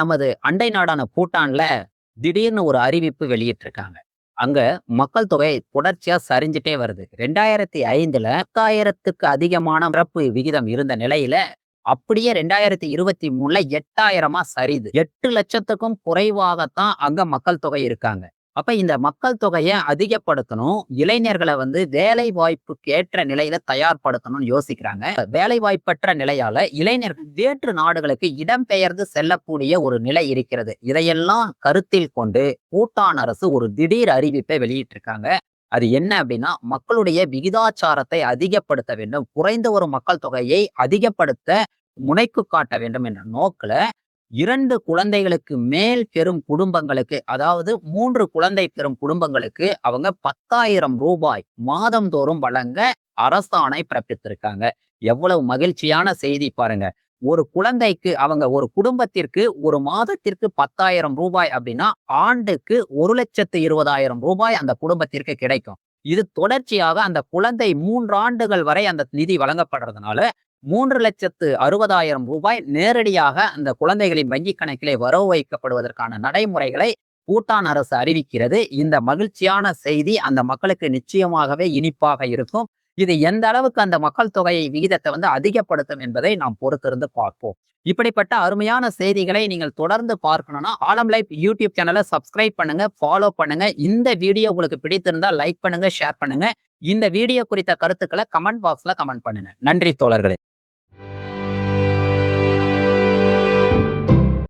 நமது அண்டை நாடான பூட்டான்ல திடீர்னு ஒரு அறிவிப்பு வெளியிட்டிருக்காங்க. அங்க மக்கள் தொகை தொடர்ச்சியா சரிஞ்சுட்டே வருது. 2005ல 10,000த்துக்கு அதிகமான பிறப்பு விகிதம் இருந்த நிலையில, அப்படியே 2023ல 8,000 சரியுது. 8,00,000த்துக்கும் குறைவாகத்தான் அங்க மக்கள் தொகை இருக்காங்க. அப்ப இந்த மக்கள் தொகைய அதிகப்படுத்தணும். இளைஞர்கள வேலை வாய்ப்புக்கு ஏற்ற நிலையில தயார்படுத்தணும்னு யோசிக்கிறாங்க. வேலை வாய்ப்பற்ற நிலையால இளைஞர்கள் வேற்று நாடுகளுக்கு இடம்பெயர்ந்து செல்லக்கூடிய ஒரு நிலை இருக்கிறது. இதையெல்லாம் கருத்தில் கொண்டு பூட்டான் அரசு ஒரு திடீர் அறிவிப்பை வெளியிட்டிருக்காங்க. அது என்ன அப்படின்னா, மக்களுடைய விகிதாச்சாரத்தை அதிகப்படுத்த வேண்டும். குறைந்த ஒரு மக்கள் தொகையை அதிகப்படுத்த முனைப்பு காட்ட வேண்டும் என்ற நோக்குல 2 குழந்தைகளுக்கு மேல் பெறும் குடும்பங்களுக்கு, அதாவது 3 குழந்தை பெறும் குடும்பங்களுக்கு அவங்க ரூ. 10,000 மாதந்தோறும் வழங்க அரசாணை பிறப்பித்திருக்காங்க. எவ்வளவு மகிழ்ச்சியான செய்தி பாருங்க. ஒரு குழந்தைக்கு ஒரு குடும்பத்திற்கு ஒரு மாதத்திற்கு ரூ. 10,000 அப்படின்னா ஆண்டுக்கு ரூ. 1,20,000 அந்த குடும்பத்திற்கு கிடைக்கும். இது தொடர்ச்சியாக அந்த குழந்தை 3 ஆண்டுகள் வரை அந்த நிதி வழங்கப்படுறதுனால ரூ. 3,60,000 நேரடியாக அந்த குழந்தைகளின் வங்கி கணக்கிலே வரவு வைக்கப்படுவதற்கான நடைமுறைகளை பூட்டான் அரசு அறிவிக்கிறது. இந்த மகிழ்ச்சியான செய்தி அந்த மக்களுக்கு நிச்சயமாகவே இனிப்பாக இருக்கும். இது எந்த அளவுக்கு அந்த மக்கள் தொகை விகிதத்தை அதிகப்படுத்தும் என்பதை நாம் பொறுத்திருந்து பார்ப்போம். இப்படிப்பட்ட அருமையான செய்திகளை நீங்கள் தொடர்ந்து பார்க்கணும்னா ஆலம் லைஃப் யூடியூப் சேனலை சப்ஸ்கிரைப் பண்ணுங்க, ஃபாலோ பண்ணுங்க. இந்த வீடியோ உங்களுக்கு பிடித்திருந்தா லைக் பண்ணுங்க, ஷேர் பண்ணுங்க. இந்த வீடியோ குறித்த கருத்துக்களை கமெண்ட் பாக்ஸ்ல கமெண்ட் பண்ணுங்க. நன்றி தோழர்களே.